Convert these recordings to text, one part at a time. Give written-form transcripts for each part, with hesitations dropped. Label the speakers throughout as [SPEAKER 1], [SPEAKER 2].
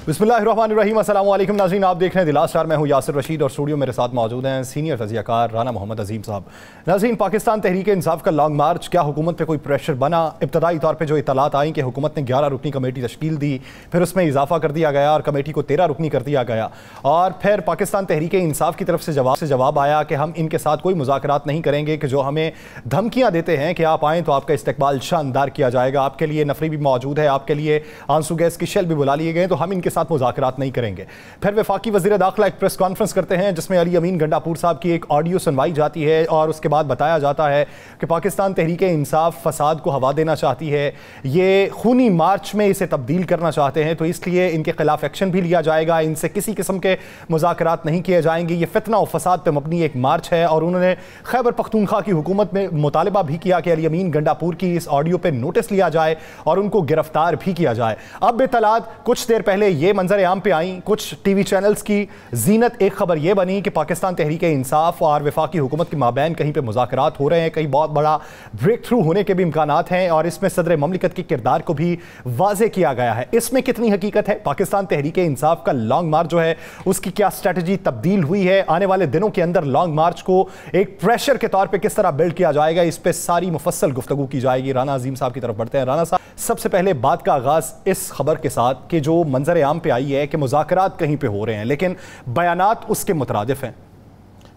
[SPEAKER 1] बिस्मिल्लाहिर्रहमानिर्रहीम। अस्सलाम वालेकुम नाज़रीन, आप देख रहे हैं दिला स्टार। मैं हूं यासिर रशीद और स्टूडियो मेरे साथ मौजूद हैं सीनियर तज़ियाकार राना मोहम्मद अजीम साहब। नाज़रीन, पाकिस्तान तहरीक इंसाफ का लॉन्ग मार्च, क्या हुकूमत पे कोई प्रेशर बना? इब्तदाई तौर पे जो इतलात आई कि हुकूमत ने 11 रुकनी कमेटी तश्कील दी, फिर उसमें इजाफा कर दिया गया और कमेटी को 13 रुकनी कर दिया गया, और फिर पाकिस्तान तहरीक इंसाफ की तरफ से जवाब आया कि हम इनके साथ कोई मुज़ाकरात नहीं करेंगे, कि जो हमें धमकियाँ देते हैं कि आप आएँ तो आपका इस्तकबाल शानदार किया जाएगा, आपके लिए नफरी भी मौजूद है, आपके लिए आंसू गैस की शेल भी बुला लिए गए, तो हम इनके साथ मुज़ाकरात नहीं करेंगे। फिर वफाकी वज़ीर दाखिला एक प्रेस कॉन्फ्रेंस करते हैं जिसमें अली अमीन गंडापुर साहब की एक ऑडियो सुनवाई जाती है और उसके बाद बताया जाता है कि पाकिस्तान तहरीक इंसाफ फसाद को हवा देना चाहती है, ये खूनी मार्च में इसे तब्दील करना चाहते हैं, तो इसलिए इनके खिलाफ एक्शन भी लिया जाएगा, इनसे किसी किस्म के मुज़ाकरात नहीं किए जाएंगे। ये फितना और फसाद पर मबनी एक मार्च है और उन्होंने खैबर पख्तूनख्वा की हुकूमत में मुतालबा भी किया कि अली अमीन गंडापुर की इस ऑडियो पर नोटिस लिया जाए और उनको गिरफ्तार भी किया जाए। अब इत्तलात कुछ देर पहले ये मंजर आम पे आई, कुछ टीवी चैनल्स की जीनत एक खबर यह बनी कि पाकिस्तान तहरीक इंसाफ और वफाकी हुकूमत के माबैन कहीं पे मुज़ाकरात हो रहे हैं, कहीं बहुत बड़ा ब्रेक थ्रू होने के भी इम्कानात हैं और इसमें सदर ममलिकत के किरदार को भी वाज़े किया गया है। इसमें कितनी हकीकत है? पाकिस्तान तहरीक इंसाफ का लॉन्ग मार्च जो है उसकी क्या स्ट्रैटेजी तब्दील हुई है? आने वाले दिनों के अंदर लॉन्ग मार्च को एक प्रेशर के तौर पर किस तरह बिल्ड किया जाएगा, इस पर सारी मुफस्सल गुफ्तगू की जाएगी। राना अजीम साहब की तरफ बढ़ते हैं। राना साहब, सबसे पहले बात का आगाज इस खबर के साथ कि जो मंजर आम पे आई है कि मुज़ाकरात कहीं पे हो रहे हैं लेकिन बयानात उसके मुतरादिफ हैं।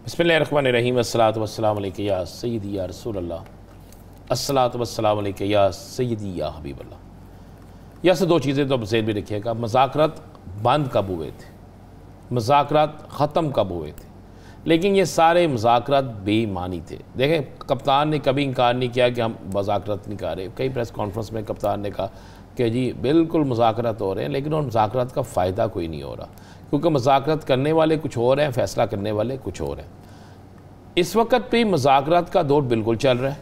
[SPEAKER 2] बिस्मिल्लाहिर्रहमानिर्रहीम। अस्सलातु वस्सलामु अलैका या सय्यदी या रसूल अल्लाह, अस्सलातु वस्सलामु अलैका या सय्यदी या हबीब अल्लाह। यहाँ से दो चीज़ें तो ज़हन में रखिएगा, मुज़ाकरात बंद कब हुए थे, मुज़ाकरात ख़त्म कब हुए थे, लेकिन ये सारे मुज़ाकरात बेईमानी थे। देखें, कप्तान ने कभी इनकार नहीं किया कि हम मुज़ाकरात नहीं कर रहे। कई प्रेस कॉन्फ्रेंस में कप्तान ने कहा कि जी बिल्कुल मुज़ाकरात हो रहे हैं, लेकिन उन मुज़ाकरात का फ़ायदा कोई नहीं हो रहा, क्योंकि मुज़ाकरात करने वाले कुछ और हैं, फ़ैसला करने वाले कुछ और हैं। इस वक्त पे मुज़ाकरात का दौर बिल्कुल चल रहा है,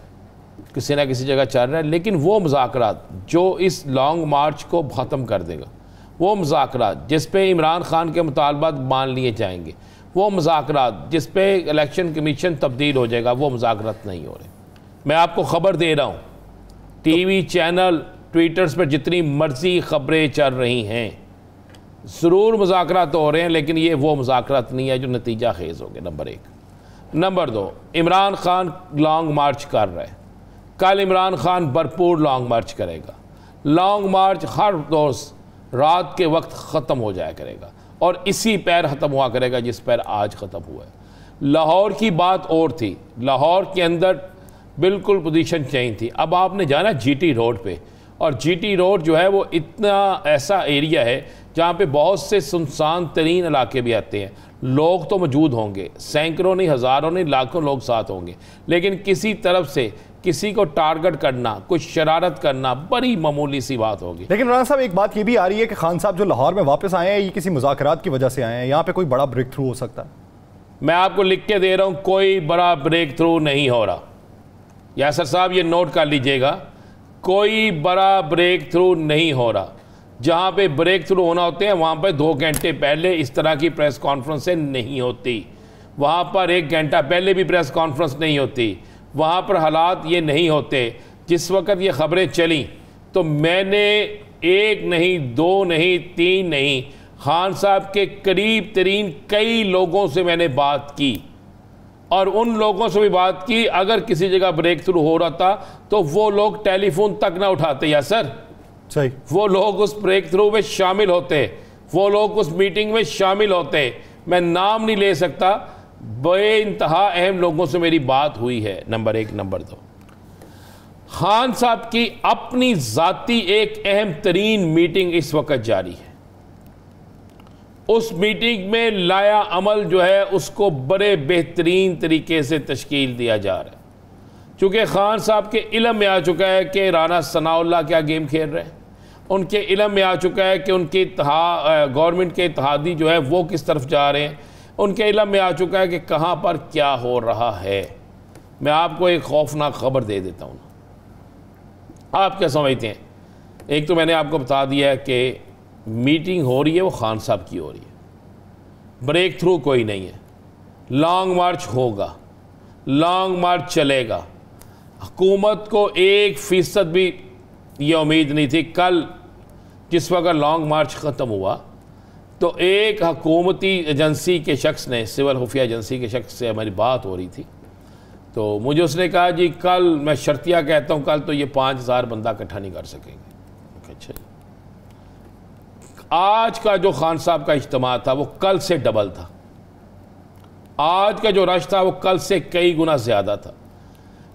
[SPEAKER 2] किसी ना किसी जगह चल रहा है, लेकिन वो मुज़ाकरात जो इस लॉन्ग मार्च को ख़त्म कर देगा, वो मुज़ाकरात जिस पे इमरान खान के मुतालबात मान लिए जाएंगे, वो मुज़ाकरात जिस पे इलेक्शन कमीशन तब्दील हो जाएगा, वो मुज़ाकरात नहीं हो रहे। मैं आपको ख़बर दे रहा हूँ, टीवी चैनल ट्विटर्स पर जितनी मर्जी खबरें चल रही हैं, ज़रूर मुज़ाकरात हो रहे हैं, लेकिन ये वो मुज़ाकरात नहीं है जो नतीजा खेज़ होंगे। नंबर एक। नंबर दो, इमरान खान लॉन्ग मार्च कर रहा है, कल इमरान खान भरपूर लॉन्ग मार्च करेगा। लॉन्ग मार्च हर रोज़ रात के वक्त ख़त्म हो जाया करेगा और इसी पैर ख़त्म हुआ करेगा जिस पैर आज ख़त्म हुआ है। लाहौर की बात और थी, लाहौर के अंदर बिल्कुल पोजीशन चेंज थी। अब आपने जाना जीटी रोड पे, और जीटी रोड जो है वो इतना ऐसा एरिया है जहाँ पे बहुत से सुनसान तरीन इलाके भी आते हैं। लोग तो मौजूद होंगे, सैकड़ों नहीं, हज़ारों नहीं, लाखों लोग साथ होंगे, लेकिन किसी तरफ से किसी को टारगेट करना, कुछ शरारत करना बड़ी मामूली सी बात होगी।
[SPEAKER 1] लेकिन राना साहब, एक बात ये भी आ रही है कि खान साहब जो लाहौर में वापस आए हैं, ये किसी मुज़ाकरात की वजह से आए हैं, यहाँ पे कोई बड़ा ब्रेक थ्रू हो सकता है?
[SPEAKER 2] मैं आपको लिख के दे रहा हूँ, कोई बड़ा ब्रेक थ्रू नहीं हो रहा। यासर साहब ये नोट कर लीजिएगा, कोई बड़ा ब्रेक थ्रू नहीं हो रहा। जहाँ पे ब्रेक थ्रू होना होते हैं वहाँ पर 2 घंटे पहले इस तरह की प्रेस कॉन्फ्रेंसें नहीं होती, वहाँ पर 1 घंटा पहले भी प्रेस कॉन्फ्रेंस नहीं होती, वहाँ पर हालात ये नहीं होते। जिस वक्त ये ख़बरें चली तो मैंने 1 नहीं 2 नहीं 3 नहीं, खान साहब के करीब तरीन कई लोगों से मैंने बात की और उन लोगों से भी बात की, अगर किसी जगह ब्रेक थ्रू हो रहा था तो वो लोग टेलीफोन तक ना उठाते। या सर
[SPEAKER 1] सही,
[SPEAKER 2] वो लोग उस ब्रेक थ्रू में शामिल होते, वो लोग उस मीटिंग में शामिल होते। मैं नाम नहीं ले सकता, बेइंतहा अहम लोगों से मेरी बात हुई है। नंबर एक। नंबर दो, खान साहब की अपनी जाती एक अहम तरीन मीटिंग इस वक्त जारी है। उस मीटिंग में लाया अमल जो है उसको बड़े बेहतरीन तरीके से तश्कील दिया जा रहा है, चूँकि खान साहब के इल्म में आ चुका है कि राना सनाउल्लाह क्या गेम खेल रहे हैं, उनके इल्म में आ चुका है कि उनके गवर्नमेंट के इत्तेहादी जो है वो किस तरफ जा रहे हैं, उनके इल्म में आ चुका है कि कहाँ पर क्या हो रहा है। मैं आपको एक खौफनाक खबर दे देता हूँ, आप क्या समझते हैं? एक तो मैंने आपको बता दिया है कि मीटिंग हो रही है वो खान साहब की हो रही है, ब्रेक थ्रू कोई नहीं है, लॉन्ग मार्च होगा, लॉन्ग मार्च चलेगा। हुकूमत को 1% भी ये उम्मीद नहीं थी। कल जिस वक्त लॉन्ग मार्च ख़त्म हुआ तो एक हुकूमती एजेंसी के शख्स ने, सिविल खुफिया एजेंसी के शख्स से हमारी बात हो रही थी, तो मुझे उसने कहा जी कल, मैं शर्तिया कहता हूँ, कल तो ये 5000 बंदा इकट्ठा नहीं कर सकेंगे। अच्छा, आज का जो खान साहब का इज्तिमा था वो कल से डबल था, आज का जो रश था वो कल से कई गुना ज़्यादा था।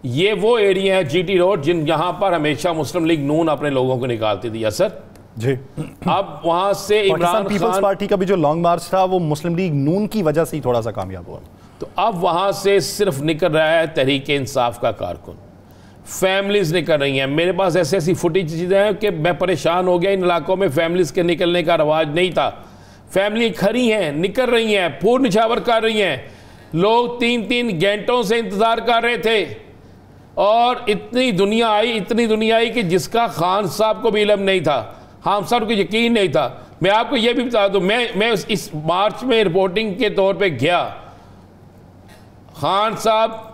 [SPEAKER 2] ये वो एरिया है GT रोड जिन जहाँ पर हमेशा मुस्लिम लीग नून अपने लोगों को निकालती थी असर
[SPEAKER 1] जी।
[SPEAKER 2] अब वहाँ से इमरान
[SPEAKER 1] पीपल्स पार्टी का भी जो लॉन्ग मार्च था वो मुस्लिम लीग नून की वजह से ही थोड़ा सा कामयाब हुआ।
[SPEAKER 2] तो अब वहाँ से सिर्फ निकल रहा है तहरीक इंसाफ का कारकुन, फैमिलीज निकल रही हैं। मेरे पास ऐसी ऐसी फुटेज चीज़ें हैं कि मैं परेशान हो गया। इन इलाकों में फैमिलीज के निकलने का रवाज नहीं था, फैमिली खड़ी हैं, निकल रही हैं, पूर्ण निछावर कर रही हैं। लोग 3-3 घंटों से इंतज़ार कर रहे थे और इतनी दुनिया आई कि जिसका खान साहब को भी इल्म नहीं था, हम सब को यकीन नहीं था। मैं आपको ये भी बता दूं, मैं इस मार्च में रिपोर्टिंग के तौर पे गया। खान साहब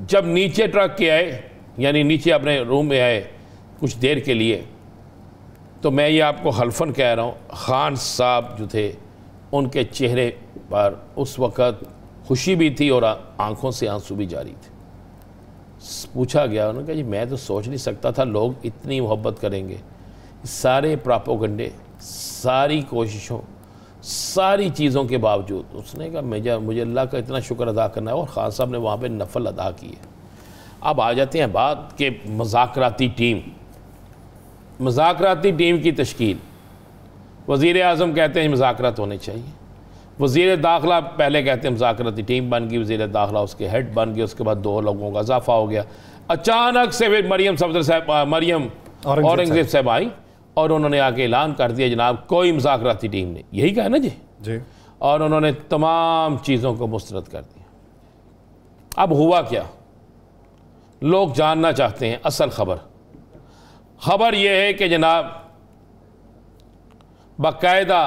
[SPEAKER 2] जब नीचे ट्रक के आए, यानी नीचे अपने रूम में आए कुछ देर के लिए, तो मैं ये आपको हल्फन कह रहा हूँ, खान साहब जो थे उनके चेहरे पर उस वक़्त खुशी भी थी और आंखों से आंसू भी जारी थे। पूछा गया, उन्होंने कहा जी मैं तो सोच नहीं सकता था लोग इतनी मोहब्बत करेंगे। सारे प्रोपेगेंडे, सारी कोशिशों, सारी चीज़ों के बावजूद उसने कहा मुझे अल्लाह का इतना शुक्र अदा करना है, और खान साहब ने वहाँ पे नफल अदा किए। अब आ जाते हैं बात के मुज़ाकराती टीम की तश्कील। वज़ीर आज़म कहते हैं मुज़ाकरात होने चाहिए, वज़ीर दाखिला पहले कहते हैं मुज़ाकराती टीम बन गई, वज़ीर दाखिला उसके हेड बन गए, उसके बाद 2 लोगों का इजाफा हो गया। अचानक से फिर मरियम औरंगज़ेब साहब आई और उन्होंने आके ऐलान कर दिया जनाब कोई मुज़ाकराती टीम नहीं, यही कहा ना जी। और उन्होंने तमाम चीज़ों को मुस्तरद कर दिया। अब हुआ क्या, लोग जानना चाहते हैं असल खबर यह है कि जनाब बाकायदा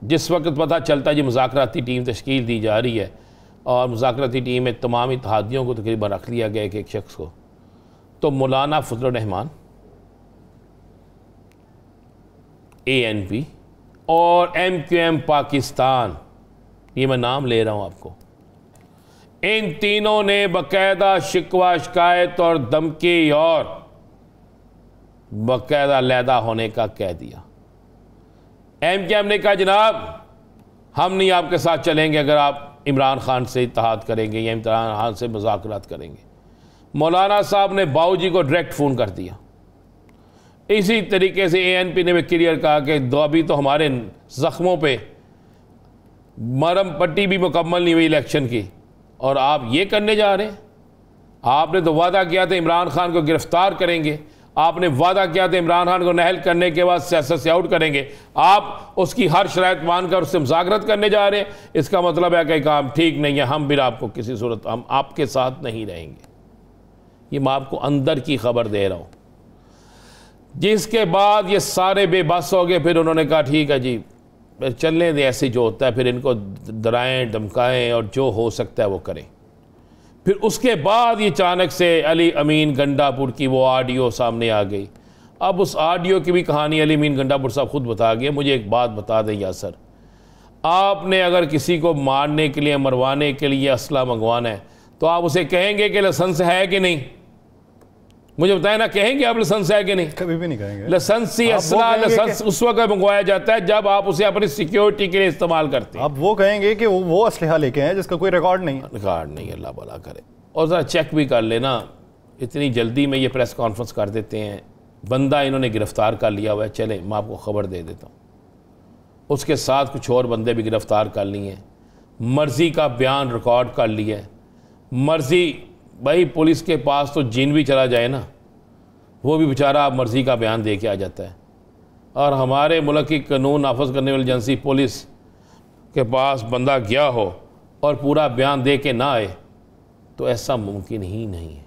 [SPEAKER 2] जिस वक्त पता चलता है जी मुज़ाकराती टीम तश्कील दी जा रही है और मुज़ाकराती टीम में तमाम इत्तेहादियों को तकरीबन रख लिया गया एक शख्स को, तो मौलाना फजलुर रहमान, ANP और MQM पाकिस्तान, ये मैं नाम ले रहा हूँ आपको, इन तीनों ने बाकायदा शिकवा शिकायत और धमकी और बाकायदा लैदा होने का कह दिया। MQM ने कहा जनाब हम नहीं आपके साथ चलेंगे अगर आप इमरान खान से इत्तेहाद करेंगे या इमरान खान से मुज़ाकरात करेंगे। मौलाना साहब ने बाऊजी को डायरेक्ट फ़ोन कर दिया। इसी तरीके से ANP ने भी क्लियर कहा कि अभी तो हमारे ज़ख्मों पे मरहम पट्टी भी मुकम्मल नहीं हुई इलेक्शन की और आप ये करने जा रहे हैं। आपने तो वादा किया था इमरान खान को गिरफ्तार करेंगे, आपने वादा किया था इमरान खान को नहल करने के बाद सियासत से आउट करेंगे, आप उसकी हर शराइत मानकर उससे मुज़ाकरात करने जा रहे हैं। इसका मतलब है कि काम ठीक नहीं है, हम भी आपको किसी सूरत हम आपके साथ नहीं रहेंगे। ये मैं आपको अंदर की खबर दे रहा हूँ। जिसके बाद ये सारे बेबस हो गए। फिर उन्होंने कहा ठीक है जी चलने दें, ऐसे जो होता है, फिर इनको डराएं धमकाएं और जो हो सकता है वो करें। फिर उसके बाद ये अचानक से अली अमीन गंडापुर की वो ऑडियो सामने आ गई। अब उस ऑडियो की भी कहानी अली अमीन गंडापुर साहब खुद बता गए। मुझे एक बात बता दें यासर, आपने अगर किसी को मारने के लिए मरवाने के लिए असला मंगवाना है तो आप उसे कहेंगे कि लाइसेंस है कि नहीं? मुझे बताएं ना, कहेंगे आप लाइसेंस है कि नहीं?
[SPEAKER 1] कभी भी नहीं कहेंगे।
[SPEAKER 2] लाइसेंसी असला लाइसेंस उस वक्त मंगवाया जाता है जब आप उसे अपनी सिक्योरिटी के लिए इस्तेमाल करते हैं।
[SPEAKER 1] आप वो कहेंगे कि वो असलहा लेके हैं जिसका कोई रिकॉर्ड नहीं है।
[SPEAKER 2] रिकॉर्ड नहीं, अल्लाह भला करे। और ज़रा चेक भी कर लेना, इतनी जल्दी में ये प्रेस कॉन्फ्रेंस कर देते हैं। बंदा इन्होंने गिरफ्तार कर लिया हुआ है, चले मैं आपको ख़बर दे देता हूँ। उसके साथ कुछ और बंदे भी गिरफ्तार कर लिए हैं, मर्ज़ी का बयान रिकॉर्ड कर लिया है। मर्ज़ी भाई पुलिस के पास तो जिन भी चला जाए ना, वो भी बेचारा मर्ज़ी का बयान दे के आ जाता है। और हमारे मुल्क की कानून नाफज करने वाली एजेंसी पुलिस के पास बंदा गया हो और पूरा बयान दे के ना आए तो ऐसा मुमकिन ही नहीं है।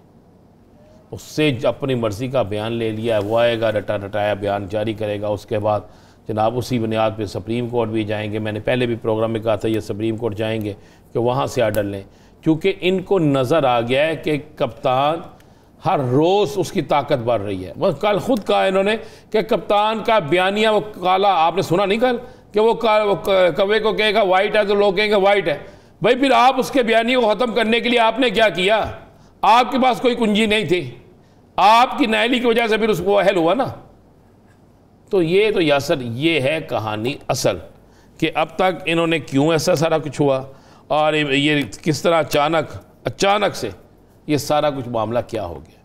[SPEAKER 2] उससे अपनी मर्ज़ी का बयान ले लिया है, वो आएगा रटा रटाया बयान जारी करेगा। उसके बाद जनाब उसी बुनियाद पे सुप्रीम कोर्ट भी जाएंगे। मैंने पहले भी प्रोग्राम में कहा था ये सुप्रीम कोर्ट जाएंगे कि वहाँ से आर्डर लें, क्योंकि इनको नज़र आ गया है कि कप्तान हर रोज़ उसकी ताकत बढ़ रही है। वो कल खुद कहा इन्होंने कि कप्तान का बयानिया वो काला, आपने सुना नहीं कल कि वो कौवे को कहेगा वाइट है तो लोग कहेंगे वाइट है। भाई फिर आप उसके बयानी को ख़त्म करने के लिए आपने क्या किया? आपके पास कोई कुंजी नहीं थी, आपकी नाअहली की वजह से फिर उसको अहल हुआ ना। तो ये यासर ये है कहानी असल कि अब तक इन्होंने क्यों ऐसा सारा कुछ हुआ और ये किस तरह अचानक से ये सारा कुछ मामला क्या हो गया।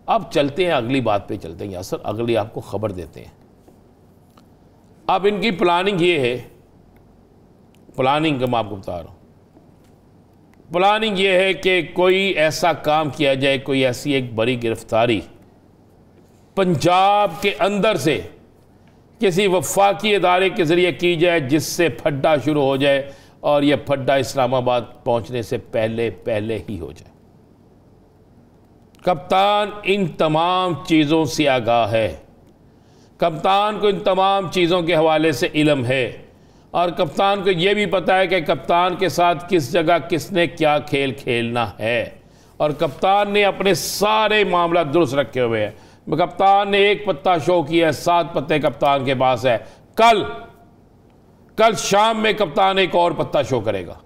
[SPEAKER 2] अब चलते हैं अगली बात पे चलते हैं यासर, अगली आपको खबर देते हैं। अब इनकी प्लानिंग ये है, प्लानिंग मैं आपको बता रहा हूँ, प्लानिंग ये है कि कोई ऐसा काम किया जाए, कोई ऐसी एक बड़ी गिरफ्तारी पंजाब के अंदर से किसी वफाकी इदारे के ज़रिए की जाए जिससे फड्डा शुरू हो जाए और यह फड्डा इस्लामाबाद पहुंचने से पहले पहले ही हो जाए। कप्तान इन तमाम चीज़ों से आगाह है, कप्तान को इन तमाम चीज़ों के हवाले से इल्म है और कप्तान को यह भी पता है कि कप्तान के साथ किस जगह किसने क्या खेल खेलना है और कप्तान ने अपने सारे मामला दुरुस्त रखे हुए हैं। कप्तान ने एक पत्ता शो किया है, 7 पत्ते कप्तान के पास है। कल शाम में कप्तान एक और पत्ता शो करेगा।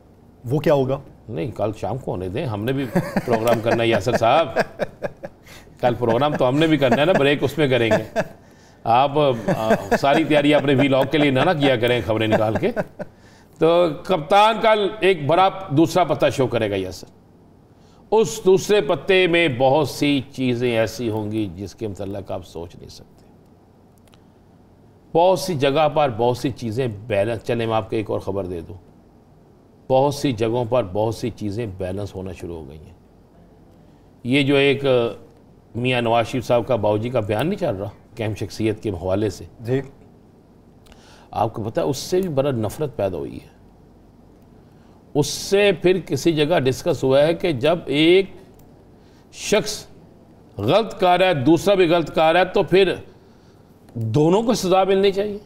[SPEAKER 1] वो क्या होगा?
[SPEAKER 2] नहीं, कल शाम को होने दें, हमने भी प्रोग्राम करना है यासर साहब। कल प्रोग्राम तो हमने भी करना है ना, ब्रेक उसमें करेंगे। आप सारी तैयारी अपने वीलॉग के लिए ना किया करें खबरें निकाल के। तो कप्तान कल एक बड़ा दूसरा पत्ता शो करेगा यासर। उस दूसरे पत्ते में बहुत सी चीज़ें ऐसी होंगी जिसके मतलब आप सोच नहीं सकते। बहुत सी जगह पर बहुत सी चीज़ें बैलेंस, चले मैं आपको एक और ख़बर दे दूँ, बहुत सी जगहों पर बहुत सी चीज़ें बैलेंस होना शुरू हो गई हैं। ये जो एक मियाँ नवाज शरीफ साहब का बाऊजी का बयान नहीं चल रहा कैम शख्सियत के हवाले से
[SPEAKER 1] जी,
[SPEAKER 2] आपको पता है उससे भी बड़ा नफरत पैदा हुई है। उससे फिर किसी जगह डिस्कस हुआ है कि जब एक शख्स गलत कर रहा है दूसरा भी गलत कर रहा है तो फिर दोनों को सजा मिलनी चाहिए,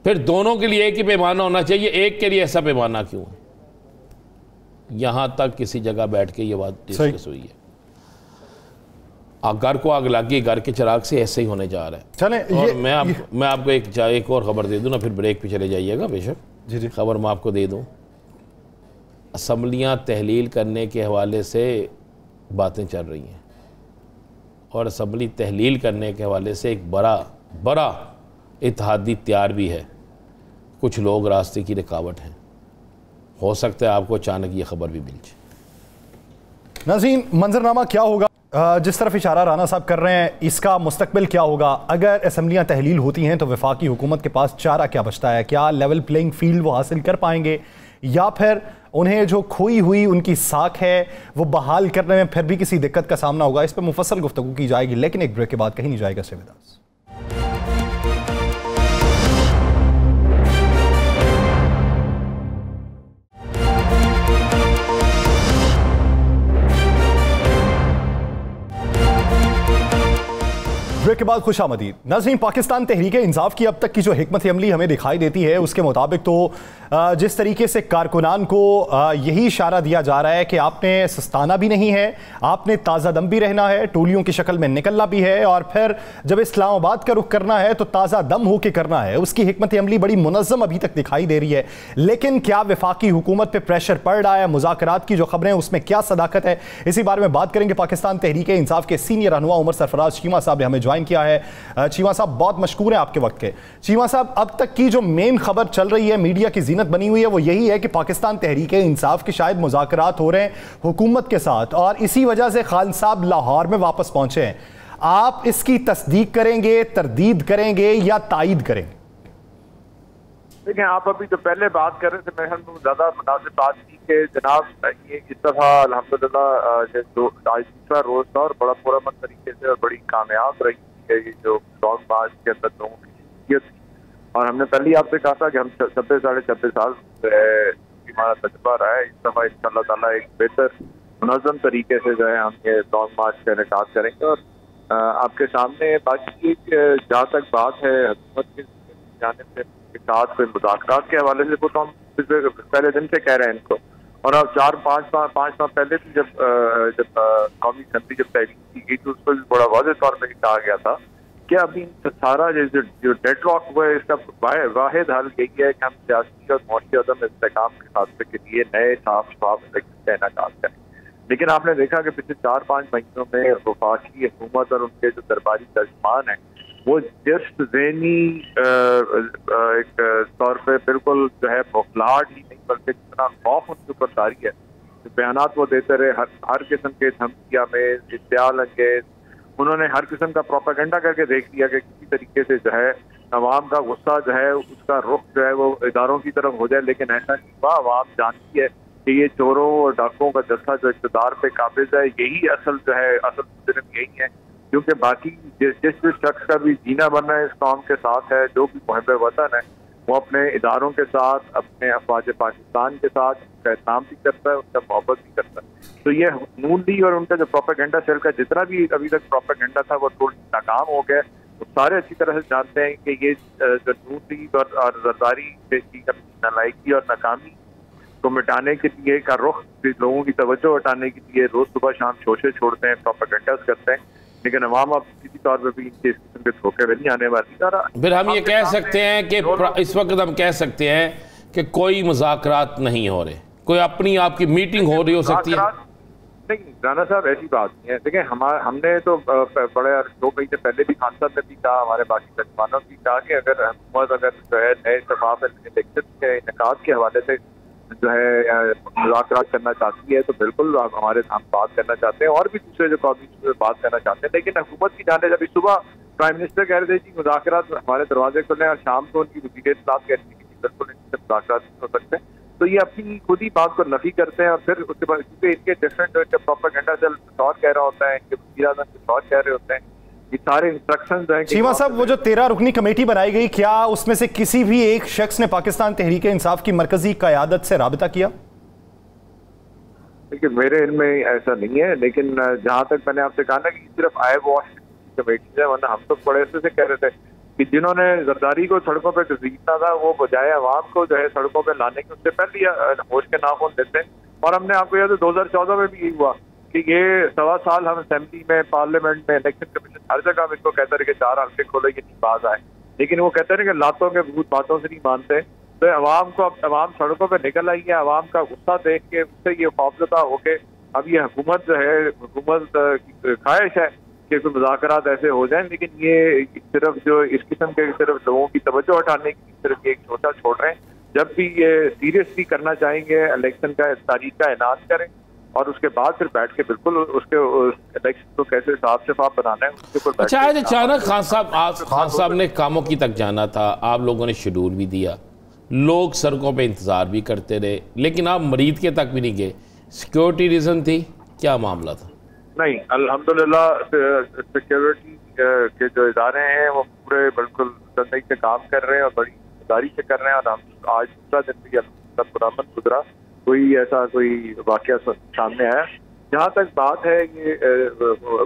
[SPEAKER 2] फिर दोनों के लिए एक ही पैमाना होना चाहिए, एक के लिए ऐसा पैमाना क्यों है? यहां तक किसी जगह बैठ के ये बात डिस्कस हुई है। घर को आग लगी, घर के चिराग से ऐसे ही होने जा रहा है।
[SPEAKER 1] चलें,
[SPEAKER 2] और मैं आपको एक और खबर दे दूं ना, फिर ब्रेक पे चले जाइएगा बेशक।
[SPEAKER 1] जी जी,
[SPEAKER 2] खबर मैं आपको दे दूं, असम्बलियां तहलील करने के हवाले से बातें चल रही हैं और असम्बली तहलील करने के हवाले से एक बड़ा इत्तेहादी तैयार भी है। कुछ लोग रास्ते की रुकावट हैं, हो सकता है आपको अचानक ये खबर भी मिल जाए।
[SPEAKER 1] नाज़रीन, मंजरनामा क्या होगा जिस तरफ इशारा राना साहब कर रहे हैं, इसका मुस्तकबिल क्या होगा? अगर असम्बलियाँ तहलील होती हैं तो वफाकी हुकूमत के पास चारा क्या बचता है? क्या लेवल प्लेइंग फील्ड वो हासिल कर पाएंगे या फिर उन्हें जो खोई हुई उनकी साख है वो बहाल करने में फिर भी किसी दिक्कत का सामना होगा? इस पर मुफस्सल गुफ्तगू की जाएगी, लेकिन एक ब्रेक के बाद कहीं नहीं जाएगा। सेविदास ब्रेक के बाद खुश आमदीद। नाज़रीन, पाकिस्तान तहरीक इंसाफ की अब तक की जो हिकमत अमली हमें दिखाई देती है उसके मुताबिक तो जिस तरीके से कारकुनान को यही इशारा दिया जा रहा है कि आपने सस्ताना भी नहीं है, आपने ताज़ा दम भी रहना है, टोलियों की शक्ल में निकलना भी है और फिर जब इस्लामाबाद का रुख करना है तो ताज़ा दम होकर करना है। उसकी हिकमत अमली बड़ी मुनज़्ज़म अभी तक दिखाई दे रही है, लेकिन क्या वफाकी हुकूमत पर प्रेशर पड़ रहा है? मुज़ाकरात की जो खबरें उसमें क्या सदाकत है? इसी बारे में बात करेंगे। पाकिस्तान तहरीक इंसाफ के सीनियर रहनुमा उमर सरफराज चीमा साहब ने हमें ज्वाइन किया है। चीमा साहब, बहुत मशकूर है आपके वक्त के। चीमा साहब, अब तक की जो मेन खबर चल रही है, मीडिया की जीनत बनी हुई है, वो यही है कि पाकिस्तान तहरीक इंसाफ के शायद मुज़ाकरात हो रहे हैं हुकूमत के साथ और इसी वजह से खान साहब लाहौर में वापस पहुंचे हैं। आप इसकी तस्दीक करेंगे, तरदीद करेंगे या तायीद करेंगे?
[SPEAKER 3] देखिए, आप अभी जो पहले बात कर रहे थे, मैं ज्यादा मुनासिब बात की कि जनाब ये इस दफा अल्हम्दुलिल्लाह जो दूसरा रोज था और बड़ा पुरअमन तरीके से और बड़ी कामयाब रही है ये जो लॉन्ग मार्च के अंदर लोगों की शख्सियत थी। और हमने पहले आपसे कहा था कि हम 26-26.5 साल हमारा तजुर्बा रहा है। इस दफा इंशाअल्लाह ताला एक बेहतर मुनज़्ज़म तरीके से जो है हम ये लॉन्ग मार्च का इनेकाद करेंगे। और आपके सामने बाकी जहाँ तक बात है हुकूमत की जानिब से साथ पे मुज़ाकरात के हवाले से, वो तो हम पहले दिन से कह रहे हैं इनको। और अब 4-5 माह पहले भी जब कौमी असम्बली जब तहरीक की गई तो उसको भी बड़ा वाज़ेह तौर पर कहा गया था क्या अभी सारा जो डेडलॉक हुआ है इसका वाहिद हल यही है कि हम सियासी और मुआशी अदम इस्तेहकाम के हादसे के लिए नए साफ शफाफ इलेक्शन का इनेकाद करें। लेकिन आपने देखा कि पिछले 4-5 महीनों में वफाकी हुकूमत और उनके जो दरबारी तर्जमान हैं वो जस्ट ज़हनी एक तौर पे बिल्कुल जो है बौखलाहट ही नहीं बल्कि जितना खौफ उनके ऊपर तारी है, बयानात वो देते रहे हर किस्म के धमकिया में इश्तियाल अंगेज, उन्होंने हर किस्म का प्रोपेगेंडा करके देख लिया कि किसी तरीके से जो है अवाम का गुस्सा जो है उसका रुख जो है वो इदारों की तरफ हो जाए। लेकिन ऐसा नहीं हुआ। अवाम जानती है कि ये चोरों और डाकुओं का जत्था जो इक़्तिदार पे काबिज है यही असल जो है असल मुजरिम यही है, क्योंकि बाकी जिस शख्स का भी जीना बनना है इस कौम के साथ है, जो भी मुहब्बे वतन है वो अपने इदारों के साथ, अपने अफवाज पाकिस्तान के साथ उनका एहतराम भी करता है, उनका मोहब्बत भी करता है। तो ये नून लीग और उनका जो प्रोपेगेंडा सेल का जितना भी अभी तक प्रोपेगेंडा था वो टोटली नाकाम हो गया। वो सारे अच्छी तरह से जानते हैं कि ये जो नून लीग और जरदारी की नालायकी और नाकामी को मिटाने के लिए का रुख, लोगों की तवज्जो हटाने के लिए रोज सुबह शाम शोशे छोड़ते हैं, प्रोपेगेंडास करते हैं, लेकिन अवाम अब किसी तौर पर भी इनके इस किस्म के धोखे में नहीं आने वाली।
[SPEAKER 2] फिर हम ये कह सकते हैं कि इस वक्त हम कह सकते हैं कि कोई मुज़ाकरात नहीं हो रहे, कोई अपनी आपकी मीटिंग हो रही हो सकती है?
[SPEAKER 3] नहीं राना साहब, ऐसी बात नहीं है। देखिए हमने तो बड़े 2 महीने पहले भी खान साहब ने भी कहा, हमारे बाकी तर्जमानों भी कहा कि अगर हुकूमत अगर जो है नए शफाफ इलेक्शन के इनेकाद के हवाले से जो है मुज़ाकरात करना चाहती है तो बिल्कुल हमारे हम बात करना चाहते हैं और भी दूसरे जो कौमी बात करना चाहते हैं। लेकिन हुकूमत की जाने जब सुबह प्राइम मिनिस्टर कह रहे थे कि मुज़ाकरात हमारे दरवाजे खुले और शाम को उनकी वज़ीर इत्तलात कह रही थी कि बिल्कुल इनसे मुज़ाकरात नहीं हो सकते, तो ये अपनी खुद ही बात को नफी करते हैं। और फिर उसके बाद क्योंकि इनके डिफरेंट प्रोपेगेंडा सेल कुछ और कह रहा होता है, इनके वज़ीर आज़म कुछ और कह रहे होते हैं, ये सारे इंस्ट्रक्शंस हैं।
[SPEAKER 1] चीमा साहब, वो जो 13 रुकनी कमेटी बनाई गई, क्या उसमें से किसी भी एक शख्स ने पाकिस्तान तहरीक इंसाफ की मरकजी क़यादत से राबिता किया?
[SPEAKER 3] देखिए मेरे इल्म में ऐसा नहीं है, लेकिन जहाँ तक मैंने आपसे कहा ना कि सिर्फ आई वॉश कमेटी है, वरना हम तो बड़े ऐसे से कह रहे थे कि जिन्होंने जरदारी को सड़कों पर घसीटना था वो बजाय अवाम को जो है सड़कों पर लाने के उससे पहले होश के नाखून देते। और हमने आपको याद है 2014 में भी यही हुआ कि ये 1.25 साल हम असेंबली में, पार्लियामेंट में, इलेक्शन कमीशन हर जगह हम इनको कहते रहे कि 4 हल्के खोले, ये नहीं बाज आए, लेकिन वो कहते रहे कि लातों के भूत बातों से नहीं मानते। तो अवाम को, अब अवाम सड़कों पर निकल आई है, अवाम का गुस्सा देख के उससे ये खौफजदा होके अब ये हुकूमत जो है, हुकूमत की ख्वाहिश है कि कोई मुज़ाकरात ऐसे हो जाए, लेकिन ये सिर्फ जो इस किस्म के सिर्फ लोगों की तवज्जो हटाने की सिर्फ एक छोटा छोड़ रहे हैं। जब भी ये सीरियसली करना चाहेंगे इलेक्शन का तारीख का ऐलान करें और उसके बाद फिर बैठ के बिल्कुल उसके इलेक्शन को कैसे साफ शफाफ बनाना है उसके ऊपर।
[SPEAKER 2] अच्छा, आज अचानक खान साहब ने कामों की तक जाना था, आप लोगों ने शेड्यूल भी दिया, लोग सड़कों पे इंतजार भी करते रहे, लेकिन आप मरीद के तक भी नहीं गए। सिक्योरिटी रीजन थी, क्या मामला था?
[SPEAKER 3] नहीं, अल्हम्दुलिल्लाह सिक्योरिटी के जो इदारे हैं वो पूरे बिल्कुल सही से काम कर रहे हैं और बड़ी ईमानदारी से कर रहे हैं। और हम आज दूसरा दिन भी अल्हम्दुलिल्लाह गुजरा, कोई ऐसा कोई वाकया सामने आया। जहाँ तक बात है ये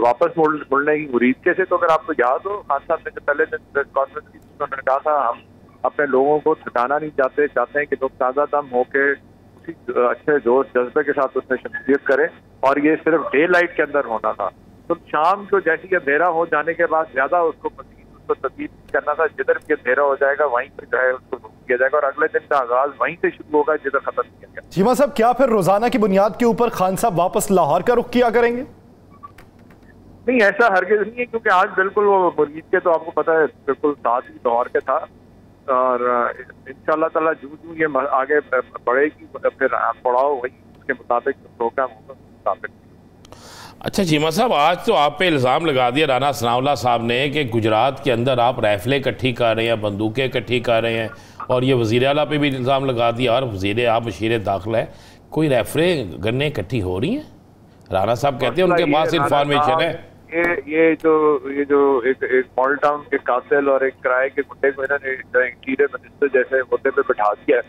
[SPEAKER 3] वापस मुड़ने की मुरीदके से, तो अगर आपको याद हो खान साहब ने जो पहले दिन प्रेस कॉन्फ्रेंस की उन्होंने कहा था हम अपने लोगों को थकाना नहीं चाहते हैं कि लोग ताज़ा दम होके उसी अच्छे जोश जज्बे के साथ उसमें शमूलियत करें, और ये सिर्फ डे लाइट के अंदर होना था। तो शाम को जैसे ही अंधेरा हो जाने के बाद ज्यादा उसको तब्दील करना था, जिधर भी अंधेरा हो जाएगा वहीं पर जो है उसको किया जाएगा और अगले दिन का आगाज वहीं से शुरू होगा जिधर खत्म किया गया।
[SPEAKER 1] चीमा साहब, क्या फिर रोजाना की बुनियाद के ऊपर खान साहब वापस लाहौर का रुख किया करेंगे?
[SPEAKER 3] नहीं, ऐसा हरगिज़ नहीं है, क्योंकि आज बिल्कुल वो मुरीद के तो आपको पता है बिल्कुल साथ ही लाहौर के था, और इंशाअल्लाह ताला जूं ये आगे बढ़ेगी फिर पड़ाव वही उसके मुताबिक प्रोग्राम होगा मुताबिक।
[SPEAKER 2] अच्छा चीमा साहब, आज तो आप पे इल्ज़ाम लगा दिया राना सनाउल्लाह साहब ने कि गुजरात के अंदर आप राइफलें इकट्ठी कर रहे हैं, बंदूकें इकट्ठी कर रहे हैं, और ये वज़ीर आला पे भी इल्ज़ाम लगा दिया और वज़ीर आप मशीर दाखिला है, कोई राइफलें गन्ने इकट्ठी हो रही हैं? राना साहब कहते हैं उनके पास इंफॉर्मेशन है।
[SPEAKER 3] ये जो एक मॉडल टाउन के कातिल और एक किराए के गुंडे को इन्होंने इंटीरियर मिनिस्टर जैसे मुद्दे पे बिठा दिया है,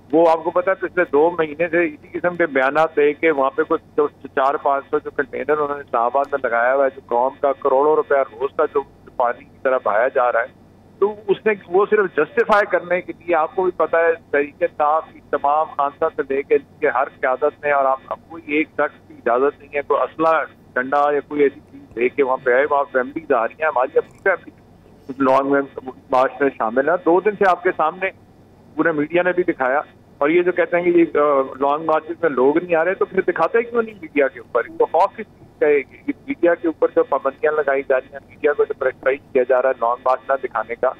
[SPEAKER 3] वो आपको पता है पिछले 2 महीने से इसी किस्म के बयानात दे के वहाँ पे कुछ 400-500 जो कंटेनर उन्होंने इस्लामाबाद में लगाया हुआ है, जो कौम का करोड़ों रुपया रोज का जो पानी की तरह बहाया जा रहा है, तो उसने वो सिर्फ जस्टिफाई करने के लिए, आपको भी पता है तरीके इंसाफ की तमाम खानसा से लेके हर क़यादत ने, और आप कोई एक शख्स की इजाजत नहीं है कोई असला डंडा या कोई ऐसी चीज लेके वहाँ पे आए, वहाँ फैमिलीज आ रही है, हमारी अपनी फैमिली लॉन्ग मार्च में शामिल है। 2 दिन से आपके सामने पूरे मीडिया ने भी दिखाया। और ये जो कहते हैं कि ये लॉन्ग मार्चेस में लोग नहीं आ रहे, तो फिर दिखाते क्यों नहीं मीडिया के ऊपर? तो खौफ किस चीज का है? मीडिया के ऊपर जो पाबंदियां लगाई जा रही हैं, मीडिया को जो प्रेशराइज किया जा रहा है लॉन्ग मार्च ना दिखाने का,